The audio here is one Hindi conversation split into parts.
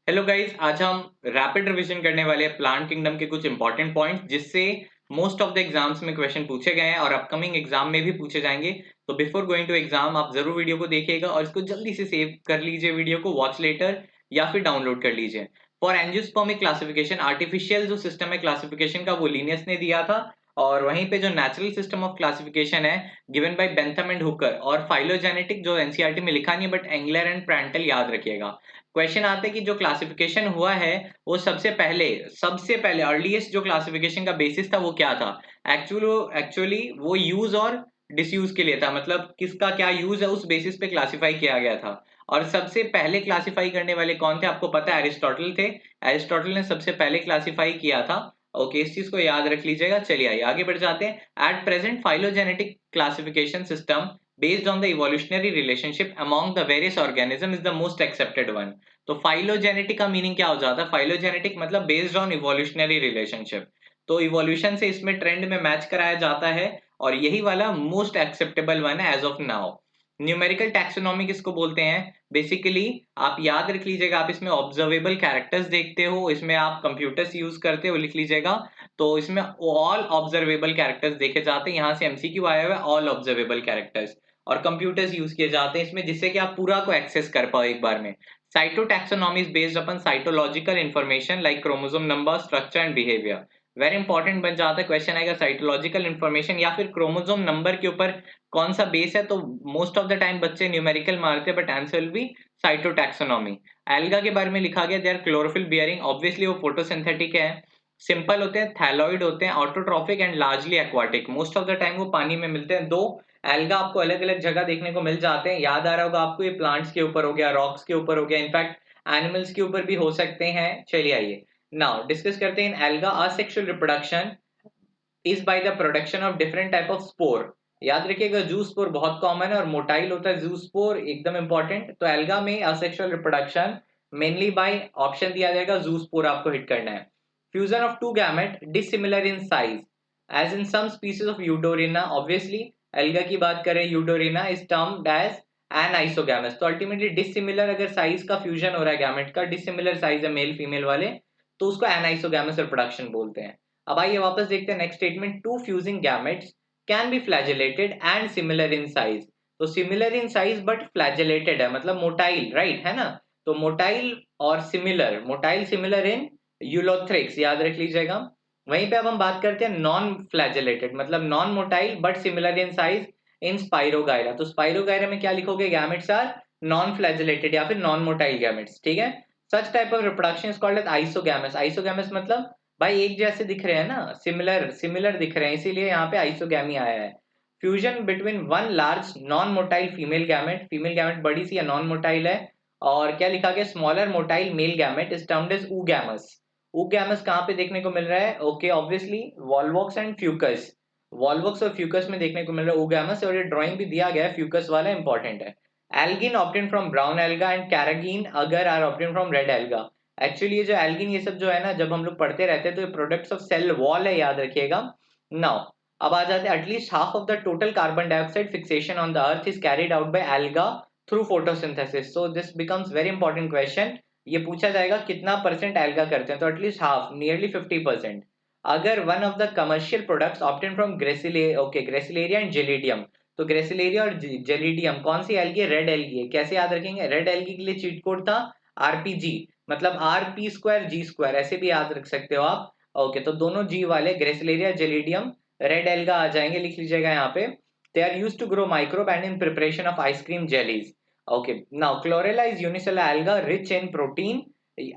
हेलो गाइस, आज हम रैपिड रिवीजन करने वाले हैं प्लांट किंगडम के कुछ इंपॉर्टेंट पॉइंट्स जिससे मोस्ट ऑफ द एग्जाम्स में क्वेश्चन पूछे गए हैं और अपकमिंग एग्जाम में भी पूछे जाएंगे। तो बिफोर गोइंग टू एग्जाम आप जरूर वीडियो को देखिएगा और इसको जल्दी से सेव कर लीजिए, वीडियो को वॉच लेटर या फिर डाउनलोड कर लीजिए। फॉर एंजियोस्पर्मिक क्लासिफिकेशन, आर्टिफिशियल जो सिस्टम है क्लासिफिकेशन का वो लीनियस ने दिया था, और वहीं पे जो नेचुरल सिस्टम ऑफ क्लासिफिकेशन है given by Bentham and Hooker, और फाइलोजेनेटिक जो एनसीईआरटी में लिखा नहीं है बट एंगलर एंड प्रैंटल याद रखिएगा। क्वेश्चन आते हैं कि जो क्लासिफिकेशन हुआ है वो सबसे पहले अर्लीस्ट जो क्लासिफिकेशन का बेसिस था वो क्या था। एक्चुअली वो यूज और डिसयूज के लिए था, मतलब किसका क्या यूज है उस बेसिस पे क्लासिफाई किया गया था। और सबसे पहले क्लासिफाई करने वाले कौन थे आपको पता है? एरिस्टोटल थे। एरिस्टोटल ने सबसे पहले क्लासिफाई किया था। ओके, इस चीज को याद रख लीजिएगा। चलिए आइए आगे बढ़ जाते हैं। At present phylogenetic classification system based on the evolutionary relationship among the various organism is the most accepted one। तो फाइलोजेनेटिक का मीनिंग क्या हो जाता है? फाइलोजेनेटिक मतलब बेस्ड ऑन इवोल्यूशनरी रिलेशनशिप। तो इवोल्यूशन से इसमें ट्रेंड में मैच कराया जाता है और यही वाला मोस्ट एक्सेप्टेबल वन है as of now. Numerical taxonomy किसको बोलते हैं? बेसिकली आप याद रख लीजिएगा, आप इसमें ऑब्जर्वेबल कैरेक्टर्स देखते हो, इसमें आप कंप्यूटर्स यूज करते हो, लिख लीजिएगा। तो इसमें ऑल ऑब्जर्वेबल कैरेक्टर्स देखे जाते हैं, यहाँ से एमसीक्यू आया हुआ है ऑल ऑब्जर्वेबल कैरेक्टर्स, और कंप्यूटर्स यूज किए जाते हैं इसमें जिससे कि आप पूरा को एक्सेस कर पाओ एक बार में। Cytotaxonomy is based upon cytological information like chromosome number, structure and behavior। Very important बन जाता है, क्वेश्चन आएगा साइटोलॉजिकल इंफॉर्मेशन या फिर क्रोमोसोम नंबर के ऊपर कौन सा बेस है। तो मोस्ट ऑफ द टाइम बच्चे न्यूमेरिकल मारते हैं but answer will be cytotaxonomy. Alga के बारे में लिखा गया they are chlorophyll bearing, obviously वो फोटोसिंथेटिक है, सिंपल होते हैं, थैलॉइड होते हैं, autotrophic and largely aquatic. Most of the time वो पानी में मिलते हैं। दो एल्गा आपको अलग अलग जगह देखने को मिल जाते हैं, याद आ रहा होगा आपको, ये प्लांट्स के ऊपर हो गया, रॉक्स के ऊपर हो गया, इनफैक्ट एनिमल्स के ऊपर भी हो सकते हैं। चलिए आइए नाउ डिस्कस करते हैं इन algae. Asexual reproduction is by the production of different type of spore. याद रखिएगा जू स्पोर बहुत कॉमन है और मोटाइल होता है जू स्पोर, एकदम इंपॉर्टेंट। तो एल्गा में asexual reproduction mainly by option दिया जाएगा जू स्पोर, आपको हिट करना है। Fusion of two gamete dissimilar in size as in some species of Eudorina, obviously alga की बात करें Eudorina is termed as an isogamous. तो अल्टीमेटली डिसिमिलर अगर साइज का फ्यूजन हो रहा है गैमेट का, डिसिमिलर साइज है मेल फीमेल वाले, तो उसको एनाइसोगैमस रिप्रोडक्शन बोलते हैं। अब आइए वापस देखते हैं next statement. Two fusing gametes can be flagellated and similar in size. तो similar in size but flagellated है, मतलब मोटाइल, राइट है ना। तो मोटाइल और similar, motile similar in Ulothrix, याद रख लीजिएगा। वहीं पे अब हम बात करते हैं नॉन फ्लैजेलेटेड, मतलब non motile but similar in size in spirogyra. तो स्पाइरोगायरा में क्या लिखोगे? गैमेट्स आर नॉन फ्लैजेलेटेड या फिर नॉन मोटाइल गैमेट्स, ठीक है। Such type of reproduction is called as isogamous. Isogamous मतलब भाई एक जैसे दिख रहे हैं ना, सिमिलर सिमिलर दिख रहे हैं, इसीलिए यहाँ पे आइसोगैमी आया है। Fusion between one large non motile female gamete, female gamete बड़ी सी या नॉन मोटाइल है, और क्या लिखा गया? Smaller motile male gamete is termed as oogamous। oogamous कहाँ पे देखने को मिल रहा है? Okay, obviously Volvox and Fucus, Volvox और फ्यूकस में देखने को मिल रहा है oogamous, और ये ड्राइंग भी दिया गया है फ्यूकस वाला, इंपॉर्टेंट है। Algin obtained from brown algae and carrageenan agar are obtained from red algae. Actually ये जो एल्गिन ये सब जो है ना, जब हम लोग पढ़ते रहते हैं तो ये प्रोडक्ट्स ऑफ सेल वॉल है, याद रखिएगा। नाउ अब आ जाते हैं, at least half of the total carbon dioxide fixation on the earth is carried out by alga through photosynthesis. So this becomes very important question. ये पूछा जाएगा कितना परसेंट एल्गा करते हैं, तो एटलीस्ट हाफ, नियरली 50%। अगर one of the commercial products obtain from Gracilaria and Gelidium. तो ग्रेसिलेरिया और जेलिडियम कौन सी एल्गी है? रेड एल्गी है। कैसे याद रखेंगे? रेड एल्गी के लिए चीट कोड था आरपीजी, मतलब आरपी स्क्वायर जी स्क्वायर, ऐसे भी याद रख सकते हो आप। ओके, तो दोनों जी वाले ग्रेसिलेरिया जेलिडियम रेड एल्गा आ जाएंगे, लिख लीजिएगा यहाँ पे। They are used to grow microbe and in preparation of ice cream jellies. Okay, now Chlorella is unicellular alga rich in protein,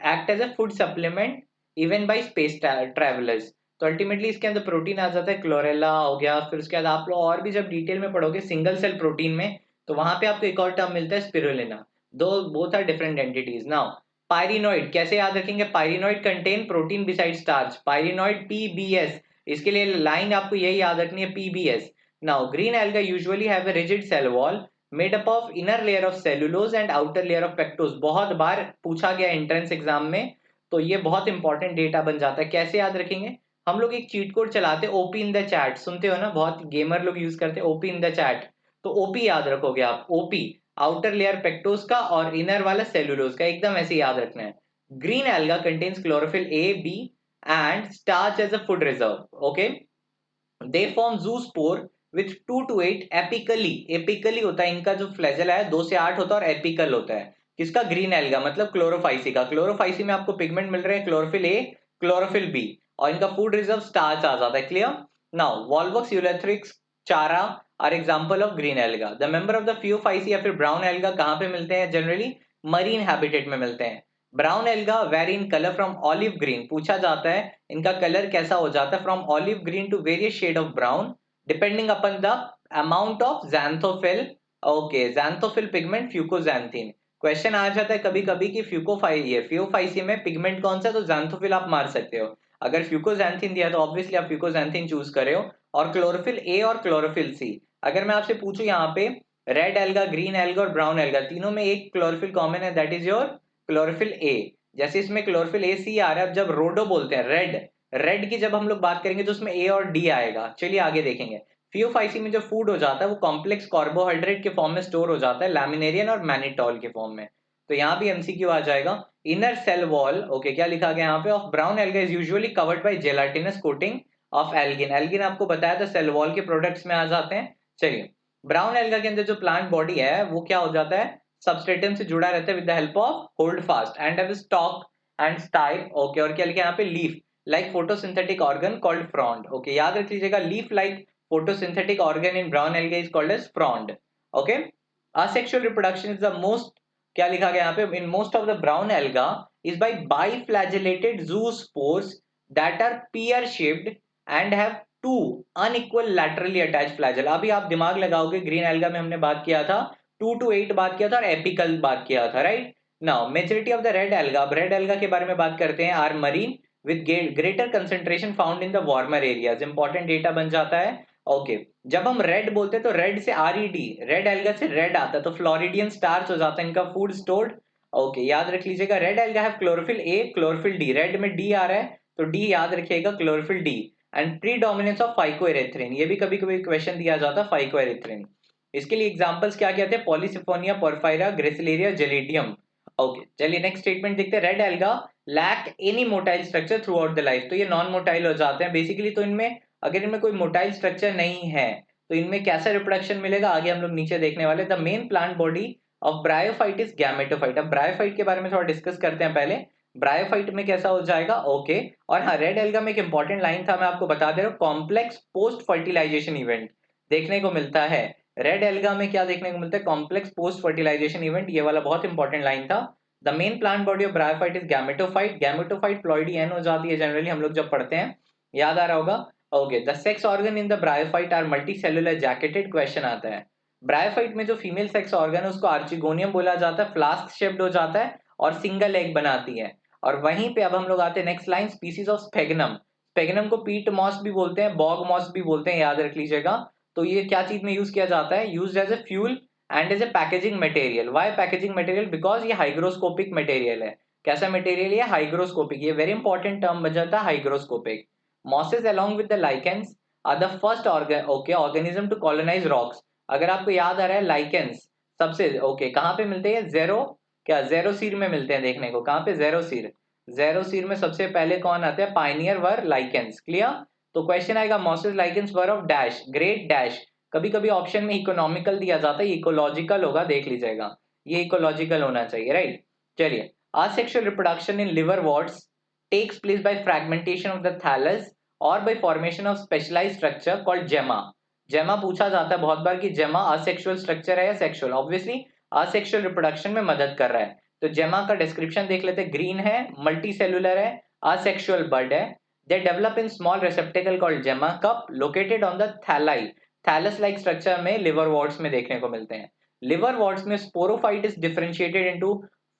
act as a food supplement even by space travelers। तो अल्टीमेटली इसके अंदर प्रोटीन आ जाता है, क्लोरेला हो गया। फिर उसके बाद आप लोग और भी जब डिटेल में पढ़ोगे सिंगल सेल प्रोटीन में, तो वहां पे आपको एक और टर्म मिलता है स्पिरुलिना। दो both are different entities. Now pyrenoid कैसे याद रखेंगे? Pyrenoid contain protein beside starch, pyrenoid PBS, इसके लिए लाइन आपको यही याद रखनी है, PBS. Now green algae usually have a rigid cell wall made up of inner layer of cellulose and outer layer of pectose. बहुत बार पूछा गया एंट्रेंस एग्जाम में, तो ये बहुत इंपॉर्टेंट डेटा बन जाता है। कैसे याद रखेंगे? हम लोग एक चीट कोड चलाते हैं ओपी इन द चैट, सुनते हो ना, बहुत गेमर लोग यूज करते हैं ओपी इन द चैट। तो ओपी याद रखोगे आप, ओपी आउटर लेयर पेक्टोज का और इनर वाला सेलुलोज का, एकदम ऐसे याद रखना है। Green alga contains chlorophyll A, B and starch as a food reserve. Okay, they form zoospore with 2 to 8 apically होता है इनका जो फ्लैजेला है 2 से 8 होता है और एपिकल होता है किसका ग्रीन एल्गा मतलब क्लोरोफाइसी का क्लोरोफाइसी में आपको पिगमेंट मिल रहे हैं क्लोरोफिल ए क्लोरोफिल बी और इनका फूड रिजर्व स्टार्च आ जाता है clear now Volvox Ulothrix Chara are example of green alga the member of the Phaeophyceae या फिर ब्राउन एल्गा कहां पे मिलते हैं जनरली मरीन हैबिटेट में मिलते हैं brown algae vary in colour from olive green पूछा जाता है इनका कलर कैसा हो जाता है from olive green to various shade of brown depending upon the amount of xanthophyll okay xanthophyll pigment fucoxanthin question आ जाता है कभी कभी कि फियोफाइसी में पिगमेंट कौन सा तो xanthophyll आप मार सकते हो अगर फ्यूकोजैंथीन दिया तो ऑब्वियसली आप फ्यूकोजैंथीन चूज करे हो और क्लोरोफिल ए और क्लोरोफिल सी अगर मैं आपसे पूछूं यहाँ पे रेड एल्गा ग्रीन एल्गा और ब्राउन एल्गा तीनों में एक क्लोरोफिल कॉमन है that is your chlorophyll A जैसे इसमें क्लोरोफिल ए सी आ रहा है अब जब रोडो बोलते हैं रेड की जब हम लोग बात करेंगे तो उसमें ए और डी आएगा चलिए आगे देखेंगे फियोफाइसी में जो फूड हो जाता है वो कॉम्प्लेक्स कार्बोहाइड्रेट के फॉर्म में स्टोर हो जाता है लैमिनेरियन और मैनिटॉल के फॉर्म में तो यहाँ भी एमसीक्यू आ जाएगा इनर सेल वॉल ओके क्या लिखा गया यहाँ पे of brown algae is usually covered by gelatinous coating of algin algin आपको बताया था सेल वॉल के प्रोडक्ट्स में आ जाते हैं चलिए ब्राउन एल्गा के अंदर जो प्लांट बॉडी है वो क्या हो जाता है सबस्ट्रेटम से जुड़ा रहता है with the help of hold fast and have stock and stipe okay और क्या लिखा है यहाँ पे leaf like photosynthetic organ called frond okay याद रख लीजिएगा leaf like photosynthetic organ in brown algae is called as frond okay asexual reproduction is the most क्या लिखा गया यहाँ पे in most of the brown alga is by biflagellated zoospores that are pear shaped and have two unequal laterally attached flagella अभी आप दिमाग लगाओगे ग्रीन एल्गा में हमने बात किया था 2 to 8 बात किया था और एपिकल बात किया था right now majority of the red alga अब रेड एल्गा के बारे में बात करते हैं are marine with greater concentration found in the warmer areas important data बन जाता है ओके जब हम रेड बोलते हैं तो रेड से RED रेड एल्गा से रेड आता है तो फ्लोरिडियन स्टार्च हो जाता है इनका फूड स्टोर्ड ओके याद रख लीजिएगा रेड एल्गा है chlorophyll A chlorophyll D red में डी आ रहा है तो डी याद रखिएगा chlorophyll D and predominance of phycoerythrin ये भी कभी कभी क्वेश्चन दिया जाता है फाइकोएरिथ्रिन इसके लिए एग्जांपल्स क्या क्या थे Polysiphonia Porphyra Gracilaria Gelidium okay चलिए नेक्स्ट स्टेटमेंट देखते हैं red alga lack any motile structure throughout the life तो ये नॉन मोटाइल हो जाते हैं बेसिकली तो इनमें अगर इनमें कोई मोटाइल स्ट्रक्चर नहीं है तो इनमें कैसा रिप्रोडक्शन मिलेगा आगे हम लोग नीचे देखने वाले the main plant body of bryophyte is gametophyte अब ब्रायोफाइट के बारे में थोड़ा डिस्कस करते हैं पहले ब्रायोफाइट में कैसा हो जाएगा ओके और हाँ रेड एल्गा में एक इंपॉर्टेंट लाइन था मैं आपको बता दे रहा हूँ कॉम्प्लेक्स पोस्ट फर्टिलाइजेशन इवेंट देखने को मिलता है रेड एल्गा में क्या देखने को मिलता है कॉम्प्लेक्स पोस्ट फर्टिलाइजेशन इवेंट ये वाला बहुत इंपॉर्टेंट लाइन था the main plant body of bryophyte is gametophyte ploidy n हो जाती है जनरली हम लोग जब पढ़ते हैं याद आ रहा होगा okay the sex organ in the bryophyte are multicellular jacketed question आता है ब्रायोफाइट में जो फीमेल सेक्स ऑर्गन है उसको आर्चिगोनियम बोला जाता है फ्लास्क शेप्ड हो जाता है और सिंगल एग बनाती है और वहीं पे अब हम लोग आते हैं next line species of sphagnum sphagnum को पीट मॉस भी बोलते हैं बॉग मॉस भी बोलते हैं याद रख लीजिएगा तो ये क्या चीज में यूज किया जाता है use as a fuel and as a packaging material why packaging material because ये हाइग्रोस्कोपिक मटेरियल है कैसा मटेरियल है हाइग्रोस्कोपिक ये वेरी इंपॉर्टेंट टर्म बन जाता है hygroscopic mosses along with the lichens are the first organism to colonize rocks अगर आपको याद आ रहा है lichens सबसे कहाँ पे मिलते हैं जेरोसीर में मिलते हैं देखने को कहाँ पे जेरोसीर में सबसे पहले कौन आते हैं पाइनियर वर lichens क्लियर तो क्वेश्चन आएगा mosses lichens were of dash great dash कभी कभी ऑप्शन में इकोनॉमिकल दिया जाता है इकोलॉजिकल होगा देख लीजिएगा ये इकोलॉजिकल होना चाहिए राइट चलिए asexual reproduction in liverworts takes place by fragmentation of the thallus or by formation of specialized structure called gemma gemma पूछा जाता है बहुत बार कि gemma asexual structure है या sexual obviously asexual reproduction में मदद कर रहा है तो gemma का description देख लेते हैं green है multicellular है asexual bud है they develop in small receptacle called gemma cup located on the thalli thallus like structure में liverworts में देखने को मिलते हैं liverworts में sporophyte is differentiated into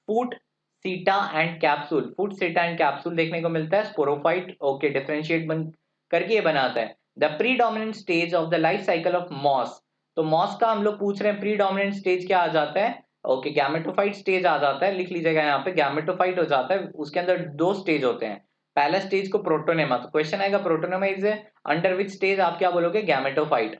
foot सीटा एंड कैप्सूल फूड सीटा एंड कैप्सूल देखने को मिलता है स्पोरोफाइट डिफरेंशिएट बन करके ये बनाता है the predominant stage of the life cycle of moss तो मॉस का हम लोग पूछ रहे हैं प्रीडोमिनेंट स्टेज क्या आ जाता है गैमेटोफाइट स्टेज आ जाता है लिख लीजिएगा यहाँ पे गैमेटोफाइट हो जाता है उसके अंदर 2 स्टेज होते हैं पहला स्टेज को प्रोटोनेमा तो क्वेश्चन आएगा protonema is under which stage आप क्या बोलोगे gametophyte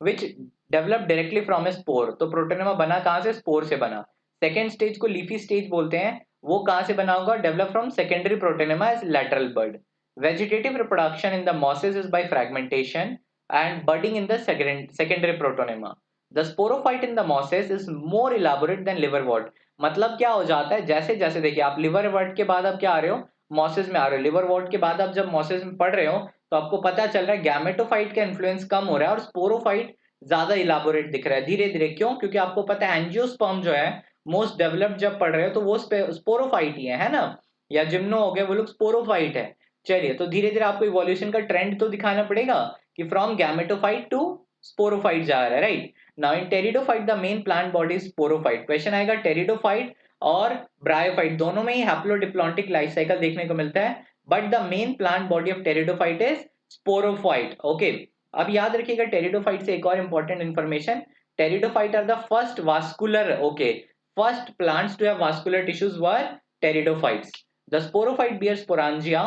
which develop directly from a spore तो प्रोटोनेमा बना कहां से स्पोर से बना सेकेंड स्टेज को लीफी स्टेज बोलते हैं वो कहां से बना होगा? Develop from secondary protonema as lateral bud. Vegetative reproduction in the mosses is by fragmentation and budding in the secondary protonema. The sporophyte in the mosses is more elaborate than liverwort. मतलब क्या हो जाता है, जैसे जैसे देखिए आप liverwort के बाद अब क्या आ रहे हो, mosses में आ रहे हो. liverwort के बाद अब जब mosses में पढ़ रहे हो तो आपको पता चल रहा है गैमेटोफाइट का इन्फ्लुएंस कम हो रहा है और स्पोरोफाइट ज्यादा इलाबोरेट दिख रहा है धीरे धीरे. क्यों? क्योंकि आपको पता है एंजियोस्पर्म जो है मोस्ट डेवलप्ड जब पढ़ रहे हो तो वो स्पोरोफाइट ही है ना, या जिम्नो हो गए वो लोग स्पोरोफाइट है. चलिए, तो धीरे धीरे आपको इवोल्यूशन का ट्रेंड तो दिखाना पड़ेगा कि फ्रॉम गैमेटोफाइट टू स्पोरोफाइट जा रहा है, right. Now in pteridophyte the main plant body sporophyte. Question आएगा टेरिडोफाइट और ब्रायोफाइट दोनों में ही हैप्लोडिप्लॉन्टिक लाइफ साइकिल देखने को मिलता है, but the main plant body of pteridophyte is sporophyte. Okay, अब याद रखिएगा टेरिडोफाइट से एक और important information. Pteridophyte are the first vascular, okay, first plants to have vascular tissues were pteridophytes. The sporophyte bears sporangia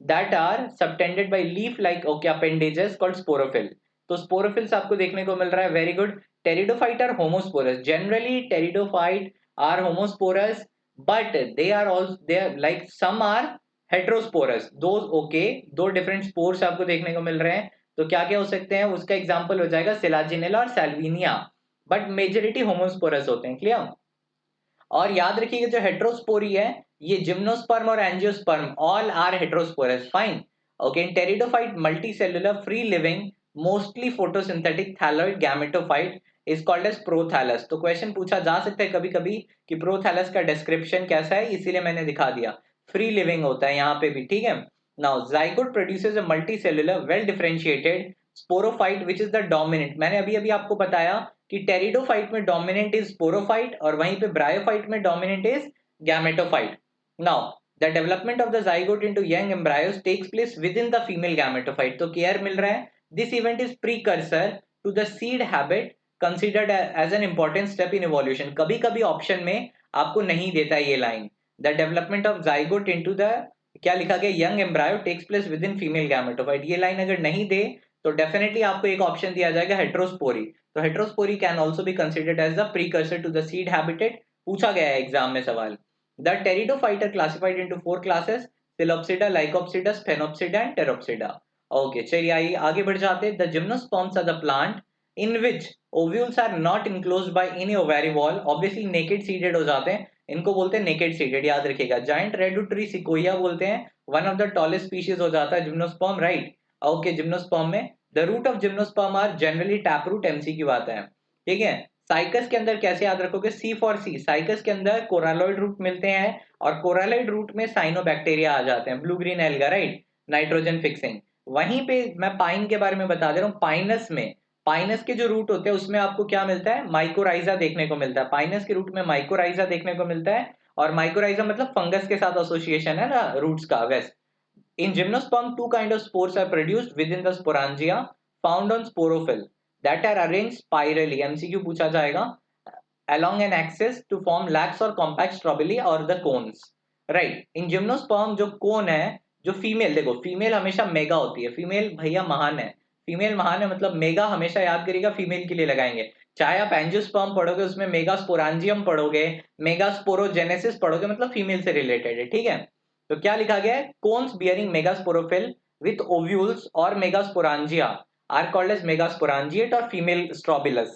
that are subtended by leaf-like appendages called sporophyll. तो स्पोरोफिल्स आपको देखने को मिल रहा है. Very good. Pteridophyte are homosporous. Generally pteridophyte are homosporous, but they are like some are heterosporous. दो डिफरेंट स्पोर्स आपको देखने को मिल रहे हैं. तो क्या क्या हो सकते हैं? उसका एग्जांपल हो जाएगा सिलाजिनेला और सैल्विनिया, बट मेजोरिटी होमोस्पोरस होते हैं. क्लियर? और याद रखिएगा जो हेट्रोस्पोरी है ये जिम्नोस्पर्म और angiosperm all are heterosporous. Fine. Okay, in pteridophyte multicellular free living mostly photosynthetic thalloid gametophyte is called as prothallus. तो क्वेश्चन पूछा जा सकता है कभी कभी कि प्रोथैलस का डिस्क्रिप्शन कैसा है, इसीलिए मैंने दिखा दिया. फ्री लिविंग होता है यहाँ पे भी, ठीक है. Now zygote produces a multicellular well differentiated sporophyte which is the dominant. मैंने अभी अभी आपको बताया कि टेरिडोफाइट में डोमिनेंट इज स्पोरोफाइट और वहीं पे ब्रायोफाइट में dominant is gametophyte. Now the development of the zygote into young embryos takes place within the female gametophyte. तो केयर मिल रहा है. This event is precursor to the seed habit considered as an important step in evolution. कभी कभी ऑप्शन में आपको नहीं देता ये line. The development of zygote into the क्या लिखा गया, young embryo takes place within female gametophyte. ये लाइन अगर नहीं दे तो डेफिनेटली आपको एक ऑप्शन दिया जाएगा हेट्रोस्पोरी. तो heterospory can also be considered as the precursor to the seed habitat. पूछा गया है एग्जाम में सवाल. The pteridophyte are classified into 4 classes: Psilopsida, Lycopsida, Sphenopsida and Pteropsida. Okay, चलिए आइए आगे बढ़ जाते हैं. The gymnosperms are the plant in which ovules are not enclosed by any ovary wall. Obviously naked seeded हो जाते हैं, इनको बोलते हैं नेकेड सीडेड. याद रखिएगा. जायंट रेडुटरी सिकोया बोलते हैं, one of the tallest species हो जाता है जिम्नोस्पर्म, राइट. ओके, जिम्नोस्पर्म में the root of gymnosperm are generally tap root. MC की बात है, ठीक है. साइकस के अंदर कैसे याद रखोगे? सी फॉर सी. साइकस के अंदर कोरालॉइड रूट मिलते हैं और कोरालॉइड रूट में साइनोबैक्टीरिया आ जाते हैं. Blue green alga, right, nitrogen fixing. वहीं पे मैं पाइन के बारे में बता दे रहा हूँ. पाइनस में, पाइनस के जो रूट होते हैं उसमें आपको क्या मिलता है? माइकोराइजा देखने को मिलता है. पाइनस के रूट में माइकोराइजा देखने को मिलता है, और माइकोराइजा मतलब फंगस के साथ एसोसिएशन है ना रूट्स का. वैसे in gymnosperm, two kind of spores are produced within the sporangia found on sporophyll that are arranged spirally. MCQ पूछा जाएगा. Along an axis to form lax or compact strobili or the cones. Right. In gymnosperm जो कोन है, जो फीमेल, देखो फीमेल हमेशा मेगा होती है. फीमेल भैया महान है. फीमेल महान है मतलब मेगा हमेशा याद करिएगा फीमेल के लिए लगाएंगे. चाहे आप एंजियोस्पर्म पढ़ोगे उसमें मेगा स्पोरांजियम पढ़ोगे, मेगा स्पोरोजेनेसिस पढ़ोगे, मतलब फीमेल से रिलेटेड है, ठीक है. तो क्या लिखा गया है? Cones bearing megasporophyll with ovules और megasporangia are called as megasporangiate और फीमेल स्ट्रोबिलस.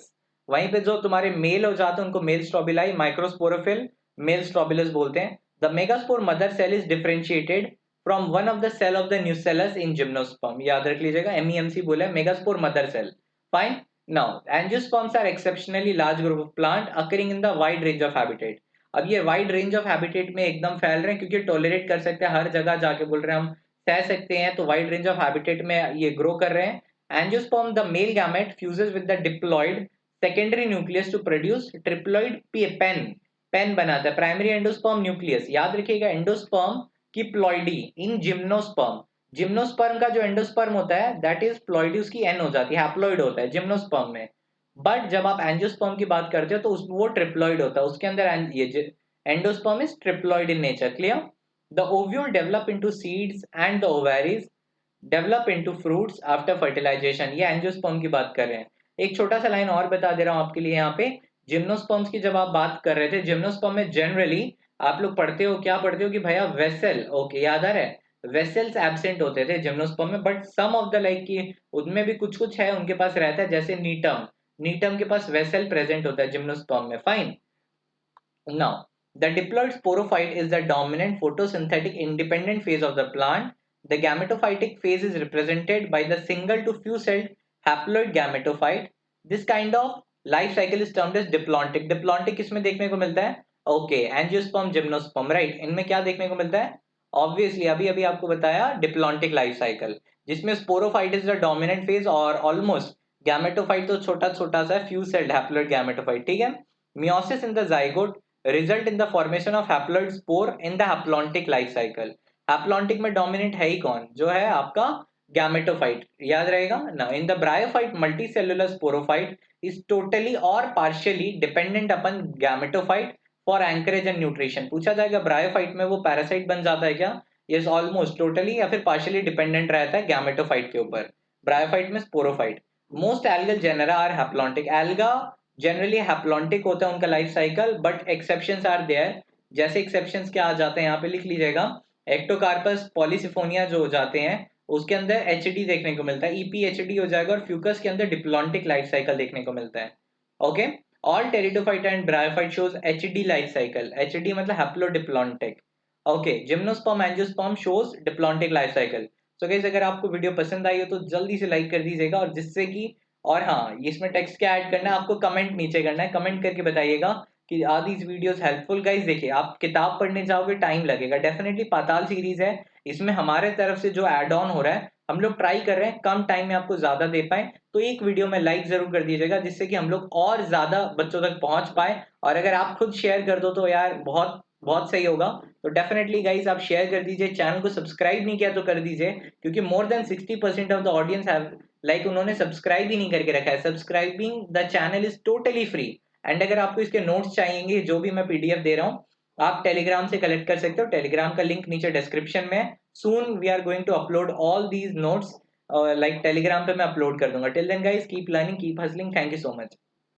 वहीं पे जो तुम्हारे मेल हो जाते हैं उनको male strobili, microsporophyll male strobilus बोलते हैं. The megaspore mother cell is differentiated from one of the cell of the nucellus in gymnosperm. याद रख लीजिएगा, एमईएमसी बोला है, megaspore mother cell. Fine. Now angiosperms are exceptionally large group of plant occurring in the wide range of habitat. अब ये वाइड रेंज ऑफ हैबिटेट में एकदम फैल रहे हैं क्योंकि टॉलरेट कर सकते हैं, हर जगह जाके बोल रहे हैं हम सह सकते हैं, तो वाइड रेंज ऑफ हैबिटेट में ये ग्रो कर रहे हैं. Angiosperm the male gamete fuses with the diploid secondary nucleus to produce triploid PEN. PEN बनाता है. Primary endosperm nucleus. याद रखिएगा एंडोस्पर्म की प्लॉइडी इन जिम्नोस्पर्म. जिम्नोस्पर्म का जो एंडोस्पर्म होता है दैट इज प्लॉइडी, उसकी एन हो जाती है, हैप्लॉइड होता है जिम्नोस्पर्म में. बट जब आप एंजियोस्पर्म की बात करते हो तो वो ट्रिप्लॉइड होता है. उसके अंदर ये endosperm is triploid in nature. Clear? The ovule develop into seeds and the ovaries develop into fruits after fertilization. ये एंजियोस्पर्म की बात कर रहे हैं. एक छोटा सा लाइन और बता दे रहा हूं आपके लिए. यहाँ पे जिम्नोस्पर्म्स की जब आप बात कर रहे थे, जिम्नोस्पर्म में जनरली आप लोग पढ़ते हो, क्या पढ़ते हो कि भैया वेसल, ओके याद आ रहा है, वेसल्स एब्सेंट होते थे जिम्नोस्पर्म में, but some of the like की उनमें भी कुछ कुछ है उनके पास रहता है, जैसे नीटम, नीटम के पास वेसल प्रेजेंट होता है जिम्नोस्पर्म में, fine. Now, the diploid sporophyte is the dominant photosynthetic independent phase of the plant. The gametophytic phase is represented by the single to few celled haploid gametophyte. This kind of life cycle is termed as diplontic. Diplontic किसमें देखने को मिलता है? Okay, angiosperm, gymnosperm, right? इनमें क्या देखने को मिलता है? Obviously अभी अभी आपको बताया diplontic life cycle, जिसमें sporophyte is the dominant phase और almost gametophyte तो छोटा छोटा सा few celled haploid gametophyte, ठीक है? Meiosis in the zygote result in the formation of haploid spore in the haplontic life cycle. Haplontic में dominant है ही कौन? जो है आपका gametophyte, याद रहेगा ना. In the bryophyte, multicellular sporophyte is totally or partially dependent upon gametophyte for anchorage and nutrition. पूछा जाएगा bryophyte में वो parasite बन जाता है क्या? Yes, almost totally या फिर partially dependent रहता है gametophyte के ऊपर. Bryophyte में sporophyte. Most algal genera are haplontic. Alga generally haplontic होता है उनका life cycle, but exceptions are there. जैसे एक्सेप्शंस क्या आ जाते हैं यहाँ पे लिख लीजिएगा. एक्टोकार्पस पॉलीसिफोनिया जो हो जाते हैं उसके अंदर एचडी देखने को मिलता है, ईपीएचडी हो जाएगा, और फ्यूकस के अंदर डिप्लॉन्टिक लाइफ साइकिल देखने को मिलता है. Okay, all pteridophyte and bryophyte shows HD life cycle. HD मतलब haplodiplontic. Okay, gymnosperm angiosperm shows diplontic life cycle. So guys, अगर आपको वीडियो पसंद आई हो तो जल्दी से लाइक कर दीजिएगा, और जिससे कि, और हाँ, इसमें टेक्स्ट क्या ऐड करना है आपको, कमेंट नीचे करना है, कमेंट करके बताइएगा कि are these videos helpful. Guys देखिए, आप किताब पढ़ने जाओगे टाइम लगेगा डेफिनेटली. पाताल सीरीज है, इसमें हमारे तरफ से जो एड ऑन हो रहा है हम लोग ट्राई कर रहे हैं कम टाइम में आपको ज्यादा दे पाए, तो एक वीडियो में लाइक जरूर कर दीजिएगा, जिससे कि हम लोग और ज्यादा बच्चों तक पहुंच पाए. और अगर आप खुद शेयर कर दो तो यार बहुत बहुत सही होगा. तो डेफिनेटली गाइस आप शेयर कर दीजिए, चैनल को सब्सक्राइब नहीं किया तो कर दीजिए, क्योंकि more than 60% of the audience have like उन्होंने सब्सक्राइब ही नहीं करके रखा है. Subscribing the channel is totally free. And अगर आपको इसके नोट्स चाहिए जो भी मैं पीडीएफ दे रहा हूँ, आप टेलीग्राम से कलेक्ट कर सकते हो. टेलीग्राम का लिंक नीचे डिस्क्रिप्शन में है. Soon we are going to upload all these notes, like Telegram पे मैं अपलोड कर दूंगा. Till then guys, keep learning, keep hustling. Thank you so much.